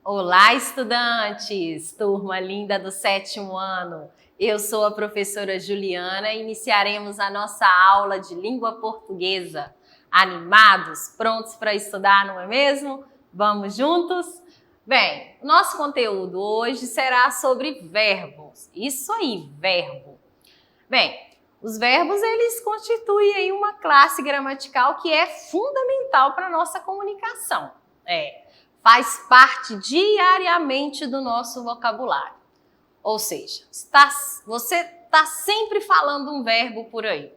Olá, estudantes! Turma linda do 7º ano. Eu sou a professora Juliana e iniciaremos a nossa aula de língua portuguesa. Animados? Prontos para estudar, não é mesmo? Vamos juntos? Bem, o nosso conteúdo hoje será sobre verbos. Isso aí, verbo. Bem, os verbos eles constituem aí uma classe gramatical que é fundamental para a nossa comunicação. Faz parte diariamente do nosso vocabulário. Ou seja, você está sempre falando um verbo por aí.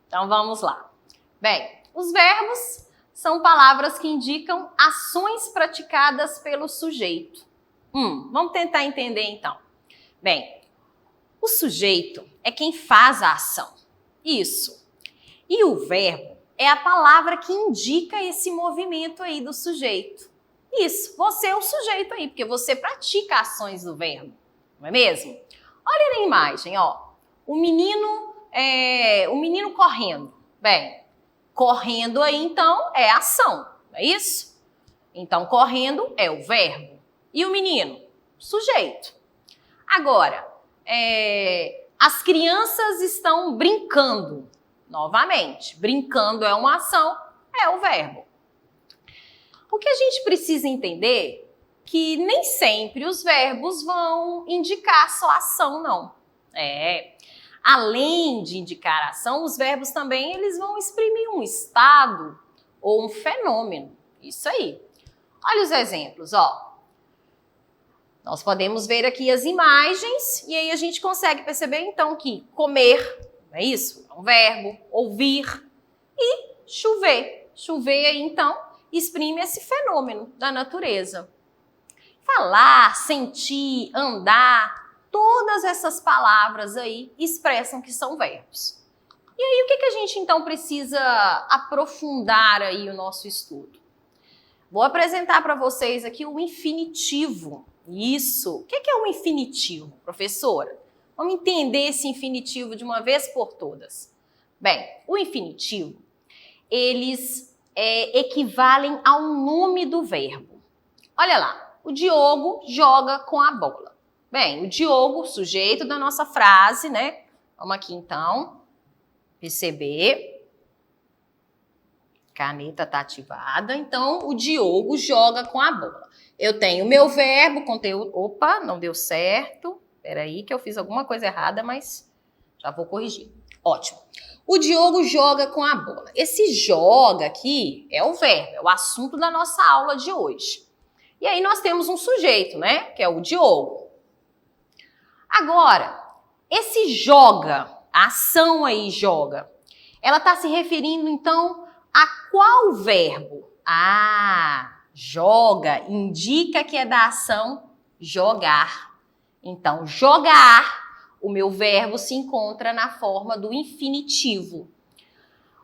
Então vamos lá. Bem, os verbos são palavras que indicam ações praticadas pelo sujeito. Vamos tentar entender então. Bem, o sujeito é quem faz a ação. Isso. E o verbo é a palavra que indica esse movimento aí do sujeito. Isso, você é o sujeito aí, porque você pratica ações do verbo, não é mesmo? Olha na imagem, ó. O menino correndo. Bem, correndo aí, então, é ação, não é isso? Então, correndo é o verbo. E o menino? Sujeito. Agora, as crianças estão brincando. Novamente, brincando é uma ação, é o verbo. O que a gente precisa entender é que nem sempre os verbos vão indicar só ação, não. Além de indicar ação, os verbos também eles vão exprimir um estado ou um fenômeno. Isso aí. Olha os exemplos, ó. Nós podemos ver aqui as imagens e aí a gente consegue perceber então que comer, não é isso? É um verbo, ouvir e chover. Chover aí então exprime esse fenômeno da natureza. Falar, sentir, andar, todas essas palavras aí expressam que são verbos. E aí o que a gente então precisa aprofundar aí o nosso estudo? Vou apresentar para vocês aqui o infinitivo. Isso. O que é o infinitivo, professora? Vamos entender esse infinitivo de uma vez por todas. Bem, o infinitivo, eles equivalem ao nome do verbo. Olha lá, o Diogo joga com a bola. Bem, o Diogo, sujeito da nossa frase, né? Vamos aqui então, perceber. Caneta está ativada, então o Diogo joga com a bola. Eu tenho o meu verbo, conteúdo. Opa, não deu certo. Espera aí que eu fiz alguma coisa errada, mas já vou corrigir. Ótimo. O Diogo joga com a bola. Esse joga aqui é o verbo, é o assunto da nossa aula de hoje. E aí nós temos um sujeito, né? Que é o Diogo. Agora, esse joga, a ação aí joga, ela está se referindo então a qual verbo? Joga indica que é da ação jogar. Então, jogar, o meu verbo se encontra na forma do infinitivo.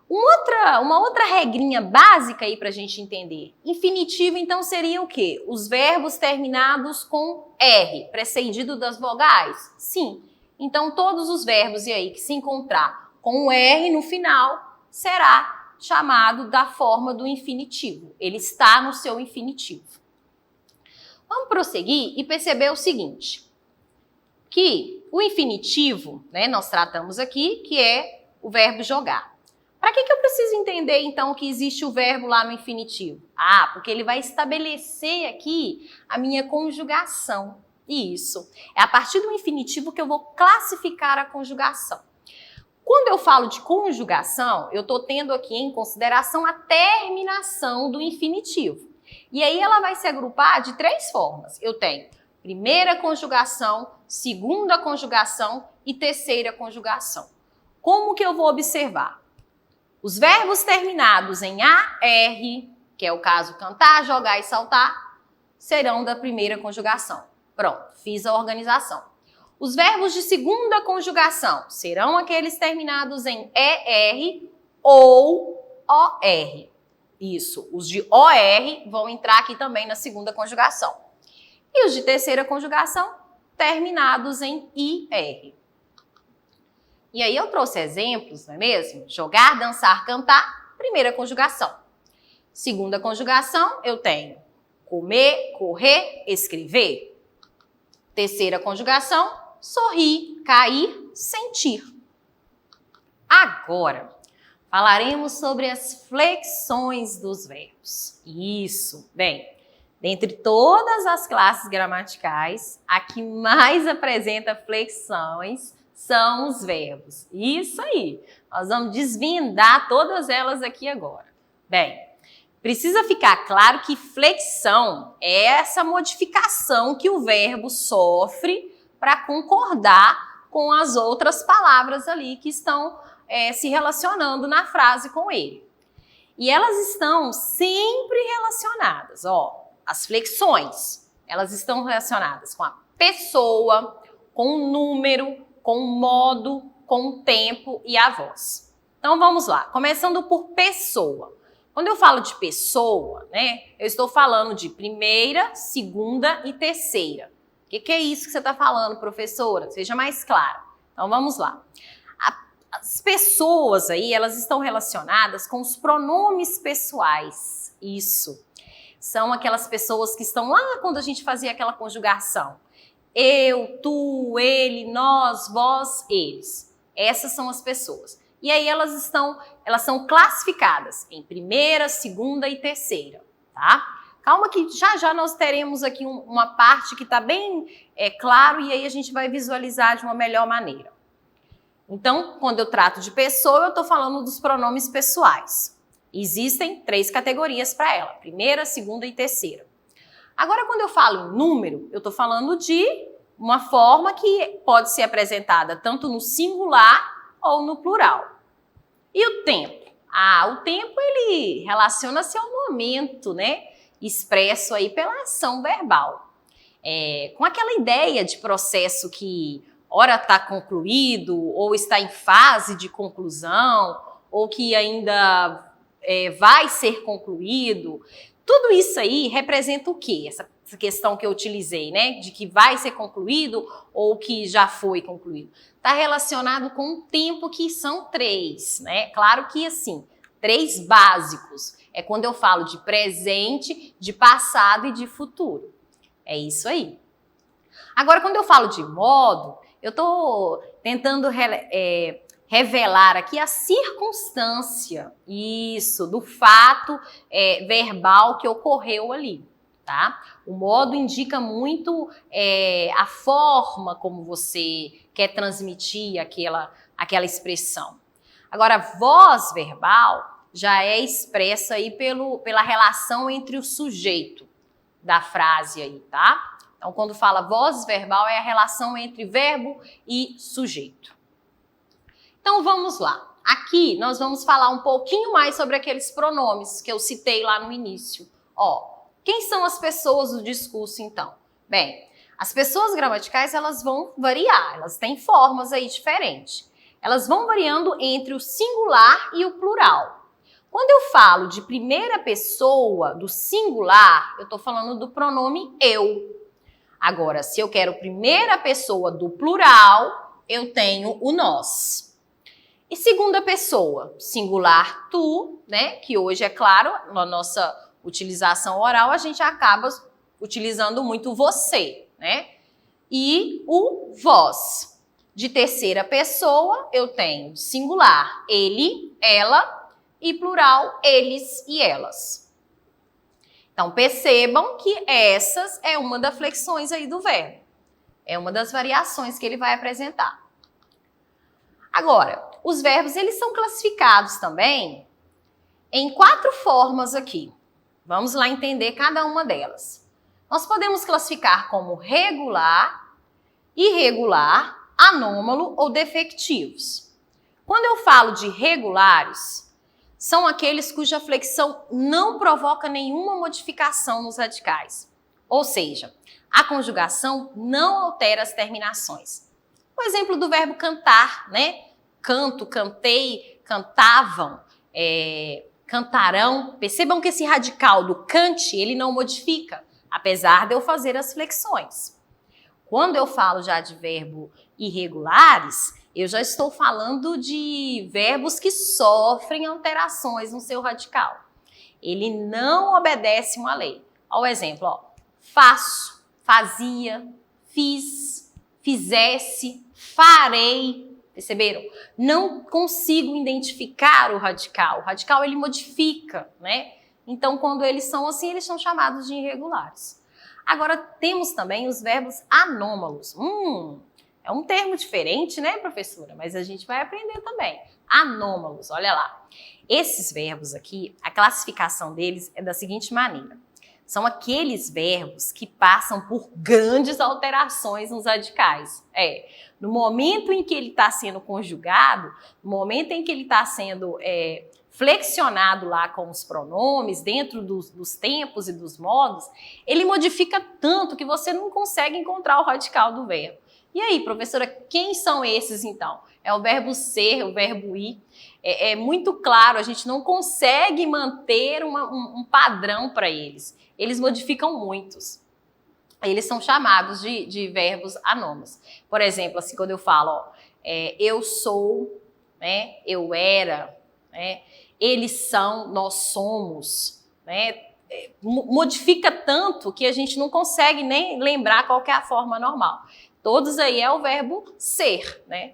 Uma outra regrinha básica aí para a gente entender. Infinitivo, então, seria o quê? Os verbos terminados com R, precedido das vogais? Sim. Então, todos os verbos e aí que se encontrar com o R no final, será chamado da forma do infinitivo. Ele está no seu infinitivo. Vamos prosseguir e perceber o seguinte, que o infinitivo, né, nós tratamos aqui, que é o verbo jogar. Para que eu preciso entender, então, que existe o verbo lá no infinitivo? Porque ele vai estabelecer aqui a minha conjugação. Isso. É a partir do infinitivo que eu vou classificar a conjugação. Quando eu falo de conjugação, eu estou tendo aqui em consideração a terminação do infinitivo. E aí ela vai se agrupar de 3 formas. Eu tenho primeira conjugação, segunda conjugação e terceira conjugação. Como que eu vou observar? Os verbos terminados em AR, que é o caso cantar, jogar e saltar, serão da primeira conjugação. Pronto, fiz a organização. Os verbos de segunda conjugação serão aqueles terminados em ER ou OR. Isso, os de OR vão entrar aqui também na segunda conjugação. E os de terceira conjugação, terminados em IR. E aí eu trouxe exemplos, não é mesmo? Jogar, dançar, cantar, primeira conjugação. Segunda conjugação, eu tenho comer, correr, escrever. Terceira conjugação, sorrir, cair, sentir. Agora, falaremos sobre as flexões dos verbos. Isso, bem, dentre todas as classes gramaticais, a que mais apresenta flexões são os verbos. Isso aí, nós vamos desvendar todas elas aqui agora. Bem, precisa ficar claro que flexão é essa modificação que o verbo sofre para concordar com as outras palavras ali que estão se relacionando na frase com ele. E elas estão sempre relacionadas, ó, as flexões, elas estão relacionadas com a pessoa, com o número, com o modo, com o tempo e a voz. Então vamos lá, começando por pessoa. Quando eu falo de pessoa, né, eu estou falando de primeira, segunda e terceira. O que é isso que você está falando, professora? Seja mais clara. Então vamos lá. As pessoas aí, elas estão relacionadas com os pronomes pessoais. Isso. São aquelas pessoas que estão lá quando a gente fazia aquela conjugação. Eu, tu, ele, nós, vós, eles. Essas são as pessoas. E aí elas são classificadas em primeira, segunda e terceira, tá? Calma que já nós teremos aqui uma parte que está bem claro e aí a gente vai visualizar de uma melhor maneira. Então, quando eu trato de pessoa, eu estou falando dos pronomes pessoais. Existem 3 categorias para ela, primeira, segunda e terceira. Agora, quando eu falo em número, eu estou falando de uma forma que pode ser apresentada tanto no singular ou no plural. E o tempo? O tempo ele relaciona-se ao momento, né? Expresso aí pela ação verbal. Com aquela ideia de processo que ora está concluído, ou está em fase de conclusão, ou que ainda vai ser concluído. Tudo isso aí representa o quê? Essa questão que eu utilizei, né? De que vai ser concluído ou que já foi concluído. Está relacionado com o tempo, que são 3, né? Claro que assim, 3 básicos. É quando eu falo de presente, de passado e de futuro. É isso aí. Agora, quando eu falo de modo, eu estou tentando revelar aqui a circunstância, isso, do fato verbal que ocorreu ali, tá? O modo indica muito a forma como você quer transmitir aquela expressão. Agora, a voz verbal já é expressa aí pela relação entre o sujeito da frase aí, tá? Então, quando fala voz verbal, é a relação entre verbo e sujeito. Então, vamos lá. Aqui, nós vamos falar um pouquinho mais sobre aqueles pronomes que eu citei lá no início. Ó, quem são as pessoas do discurso, então? Bem, as pessoas gramaticais, elas vão variar, elas têm formas aí diferentes. Elas vão variando entre o singular e o plural. Quando eu falo de primeira pessoa do singular, eu estou falando do pronome eu. Agora, se eu quero primeira pessoa do plural, eu tenho o nós. E segunda pessoa, singular tu, né? Que hoje, é claro, na nossa utilização oral, a gente acaba utilizando muito você, né? E o vós. De terceira pessoa, eu tenho singular ele, ela, e plural eles e elas. Então, percebam que essas é uma das flexões aí do verbo. É uma das variações que ele vai apresentar. Agora, os verbos, eles são classificados também em 4 formas aqui. Vamos lá entender cada uma delas. Nós podemos classificar como regular, irregular, anômalo ou defectivos. Quando eu falo de regulares, são aqueles cuja flexão não provoca nenhuma modificação nos radicais. Ou seja, a conjugação não altera as terminações. O exemplo do verbo cantar, né? Canto, cantei, cantavam, cantarão. Percebam que esse radical do cante, ele não modifica, apesar de eu fazer as flexões. Quando eu falo já de verbo irregulares, eu já estou falando de verbos que sofrem alterações no seu radical. Ele não obedece uma lei. Olha o exemplo, ó. Faço, fazia, fiz, fizesse, farei. Perceberam? Não consigo identificar o radical. O radical, ele modifica, né? Então, quando eles são assim, eles são chamados de irregulares. Agora, temos também os verbos anômalos. É um termo diferente, né, professora? Mas a gente vai aprender também. Anômalos, olha lá. Esses verbos aqui, a classificação deles é da seguinte maneira. São aqueles verbos que passam por grandes alterações nos radicais. No momento em que ele está sendo conjugado, no momento em que ele está sendo flexionado lá com os pronomes, dentro dos tempos e dos modos, ele modifica tanto que você não consegue encontrar o radical do verbo. E aí, professora, quem são esses então? É o verbo ser, o verbo ir. É muito claro, a gente não consegue manter um padrão para eles. Eles modificam muitos. Eles são chamados de verbos anômalos. Por exemplo, assim, quando eu falo, eu sou, né, eu era, né, eles são, nós somos, né, modifica tanto que a gente não consegue nem lembrar qual que é a forma normal. Todos aí é o verbo ser, né?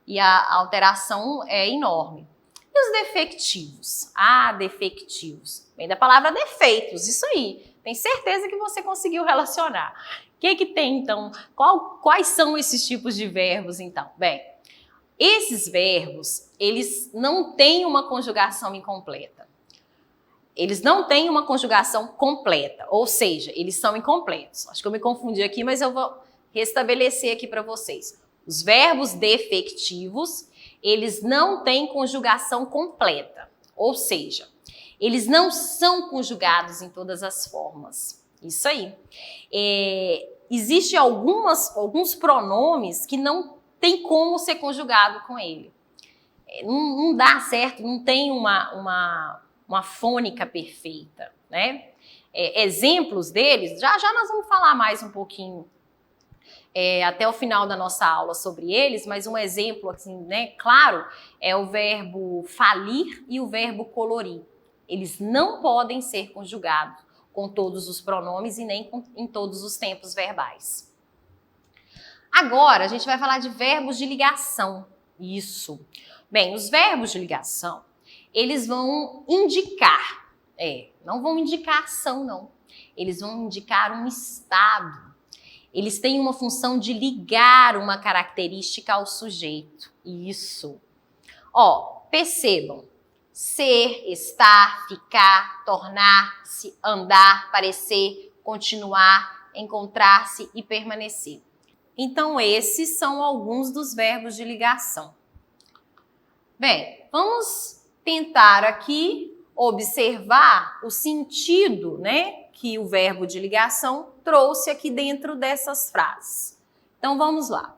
E a alteração é enorme. E os defectivos? Defectivos. Vem da palavra defeitos, isso aí. Tenho certeza que você conseguiu relacionar. O que tem, então? Quais são esses tipos de verbos, então? Bem, esses verbos, eles não têm uma conjugação incompleta. Eles não têm uma conjugação completa, ou seja, eles são incompletos. Acho que eu me confundi aqui, mas eu vou restabelecer aqui para vocês. Os verbos defectivos, eles não têm conjugação completa, ou seja, eles não são conjugados em todas as formas. Isso aí. Existem alguns pronomes que não tem como ser conjugado com ele. Não dá certo, não tem uma fônica perfeita, né? Exemplos deles, já nós vamos falar mais um pouquinho até o final da nossa aula sobre eles, mas um exemplo, assim, né, claro, é o verbo falir e o verbo colorir. Eles não podem ser conjugados com todos os pronomes e nem em todos os tempos verbais. Agora, a gente vai falar de verbos de ligação. Isso. Bem, os verbos de ligação, eles vão indicar, não vão indicar ação, não. Eles vão indicar um estado. Eles têm uma função de ligar uma característica ao sujeito. Isso. Percebam. Ser, estar, ficar, tornar-se, andar, parecer, continuar, encontrar-se e permanecer. Então, esses são alguns dos verbos de ligação. Bem, vamos tentar aqui observar o sentido, né, que o verbo de ligação trouxe aqui dentro dessas frases. Então, vamos lá.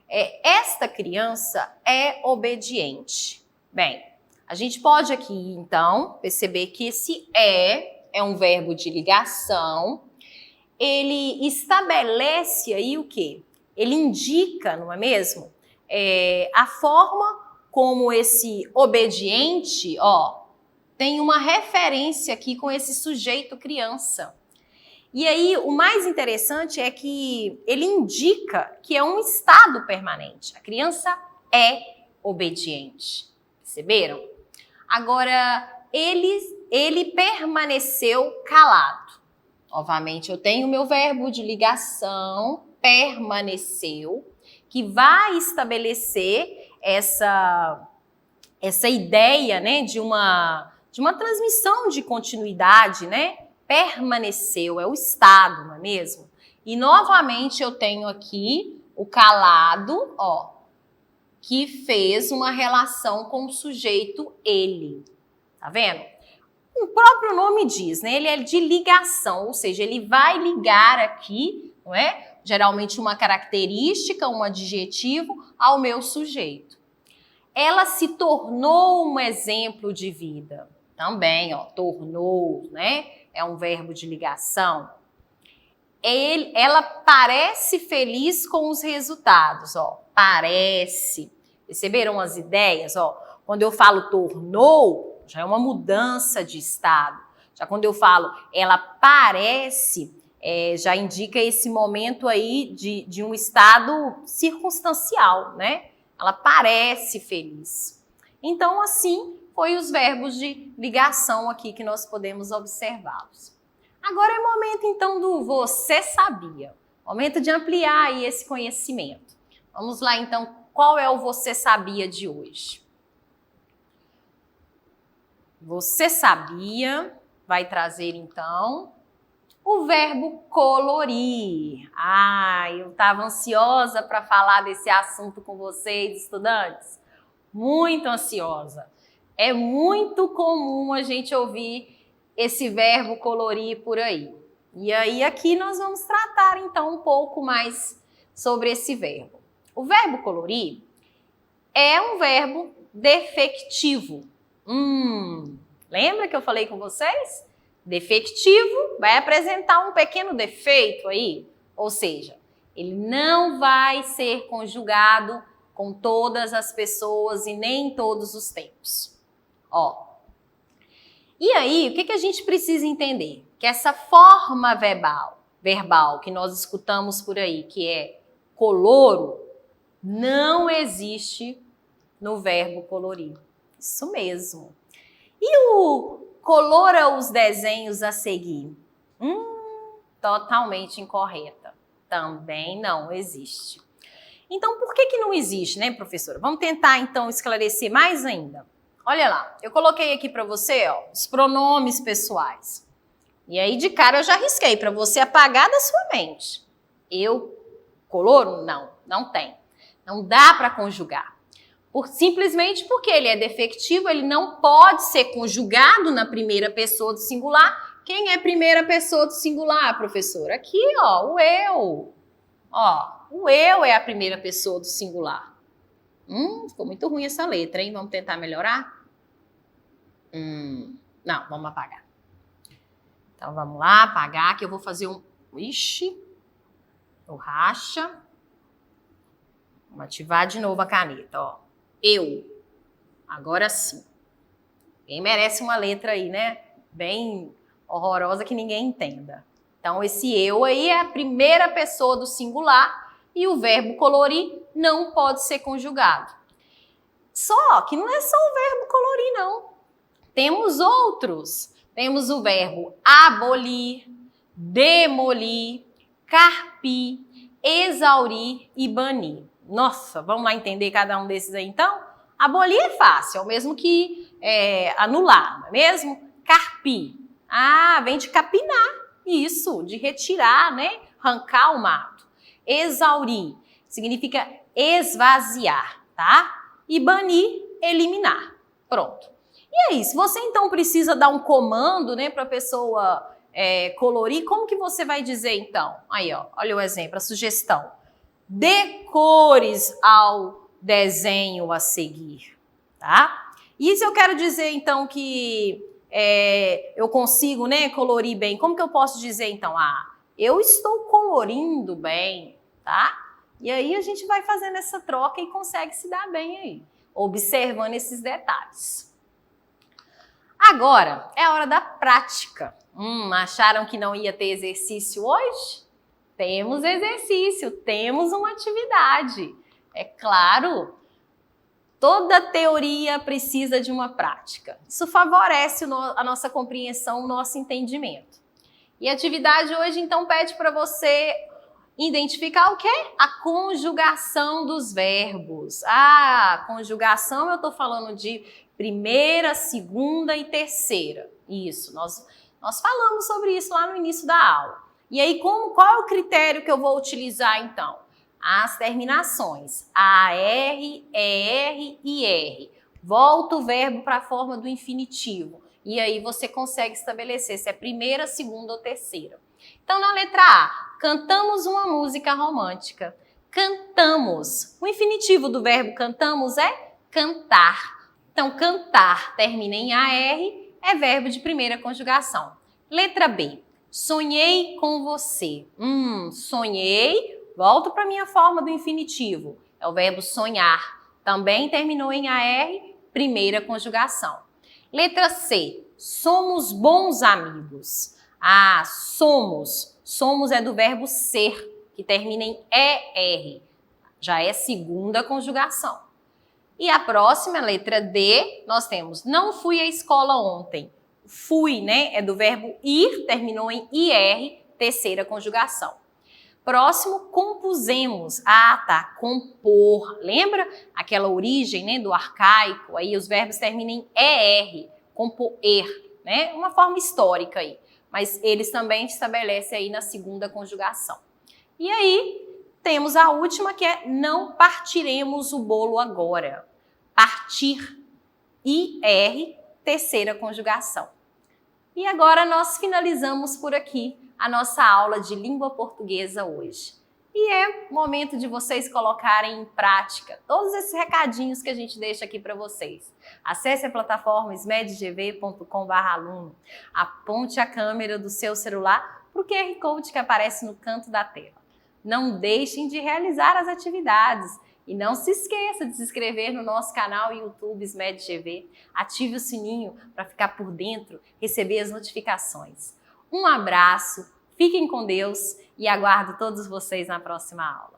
Esta criança é obediente. Bem, a gente pode aqui, então, perceber que esse é um verbo de ligação. Ele estabelece aí o quê? Ele indica, não é mesmo? A forma como esse obediente, tem uma referência aqui com esse sujeito criança. E aí, o mais interessante é que ele indica que é um estado permanente. A criança é obediente. Perceberam? Agora, ele permaneceu calado. Novamente, eu tenho o meu verbo de ligação, permaneceu, que vai estabelecer essa ideia, né, de uma transmissão de continuidade, né? Permaneceu, é o estado, não é mesmo? E novamente eu tenho aqui o calado, que fez uma relação com o sujeito ele. Tá vendo? O próprio nome diz, né? Ele é de ligação, ou seja, ele vai ligar aqui, não é? Geralmente uma característica, um adjetivo ao meu sujeito. Ela se tornou um exemplo de vida. Também, tornou, né? É um verbo de ligação. Ela parece feliz com os resultados, parece. Perceberam as ideias? Quando eu falo tornou, já é uma mudança de estado. Já quando eu falo ela parece, já indica esse momento aí de um estado circunstancial, né? Ela parece feliz. Então, assim, foi os verbos de ligação aqui que nós podemos observá-los. Agora é momento, então, do você sabia. Momento de ampliar aí esse conhecimento. Vamos lá, então, qual é o você sabia de hoje? Você sabia vai trazer, então, o verbo colorir. Eu estava ansiosa para falar desse assunto com vocês, estudantes. Muito ansiosa. É muito comum a gente ouvir esse verbo colorir por aí. E aí aqui nós vamos tratar então um pouco mais sobre esse verbo. O verbo colorir é um verbo defectivo. Lembra que eu falei com vocês? Defectivo vai apresentar um pequeno defeito aí, ou seja, ele não vai ser conjugado com todas as pessoas e nem em todos os tempos. E aí, o que a gente precisa entender? Que essa forma verbal que nós escutamos por aí, que é coloro, não existe no verbo colorir. Isso mesmo. E o colora os desenhos a seguir? Totalmente incorreta. Também não existe. Então, por que não existe, né, professora? Vamos tentar, então, esclarecer mais ainda. Olha lá, eu coloquei aqui para você, os pronomes pessoais. E aí, de cara, eu já risquei para você apagar da sua mente. Eu, coloro? Não tem. Não dá para conjugar. Simplesmente porque ele é defectivo, ele não pode ser conjugado na primeira pessoa do singular. Quem é primeira pessoa do singular, professora? Aqui, o eu. O eu é a primeira pessoa do singular. Ficou muito ruim essa letra, hein? Vamos tentar melhorar? Não, vamos apagar. Então, vamos lá, apagar, que eu vou fazer o racha. Vamos ativar de novo a caneta, Eu. Agora sim. Ninguém merece uma letra aí, né? Bem horrorosa que ninguém entenda. Então, esse eu aí é a primeira pessoa do singular e o verbo colorir não pode ser conjugado. Só que não é só o verbo colorir, não. Temos outros. Temos o verbo abolir, demolir, carpir, exaurir e banir. Nossa, vamos lá entender cada um desses aí então? Abolir é fácil, é o mesmo que anular, não é mesmo? Carpir. Vem de capinar. Isso, de retirar, né? Arrancar o mato. Exaurir significa esvaziar, tá? E banir, eliminar. Pronto. E é isso. Você então precisa dar um comando, né, para a pessoa colorir. Como que você vai dizer então? Aí, olha o exemplo, a sugestão. Dê cores ao desenho a seguir, tá? E se eu quero dizer então que eu consigo, né, colorir bem, como que eu posso dizer então? Eu estou colorindo bem, tá? E aí a gente vai fazendo essa troca e consegue se dar bem aí, observando esses detalhes. Agora é a hora da prática. Acharam que não ia ter exercício hoje? Temos exercício, temos uma atividade. É claro, toda teoria precisa de uma prática. Isso favorece a nossa compreensão, o nosso entendimento. E a atividade hoje, então, pede para você identificar o quê? A conjugação dos verbos. Conjugação eu estou falando de primeira, segunda e terceira. Isso, nós falamos sobre isso lá no início da aula. E aí, qual é o critério que eu vou utilizar, então? As terminações AR, ER e R. Volta o verbo para a forma do infinitivo. E aí você consegue estabelecer se é primeira, segunda ou terceira. Então, na letra A, cantamos uma música romântica. Cantamos. O infinitivo do verbo cantamos é cantar. Então, cantar termina em AR, é verbo de primeira conjugação. Letra B. Sonhei com você. Sonhei, volto para a minha forma do infinitivo. É o verbo sonhar. Também terminou em AR, primeira conjugação. Letra C, somos bons amigos. Ah, somos. Somos é do verbo ser, que termina em ER. Já é segunda conjugação. E a próxima, letra D, nós temos não fui à escola ontem. Fui, né? É do verbo ir, terminou em IR, terceira conjugação. Próximo, compusemos. Ah, tá, compor. Lembra aquela origem, né, do arcaico? Aí os verbos terminam em ER, compoer, né? Uma forma histórica aí. Mas eles também estabelecem aí na segunda conjugação. E aí, temos a última que é não partiremos o bolo agora. Partir, IR, terceira conjugação. E agora nós finalizamos por aqui a nossa aula de língua portuguesa hoje. E é momento de vocês colocarem em prática todos esses recadinhos que a gente deixa aqui para vocês. Acesse a plataforma smedgv.com/aluno, aponte a câmera do seu celular para o QR Code que aparece no canto da tela. Não deixem de realizar as atividades e não se esqueça de se inscrever no nosso canal YouTube SMedGV. Ative o sininho para ficar por dentro, receber as notificações. Um abraço, fiquem com Deus e aguardo todos vocês na próxima aula.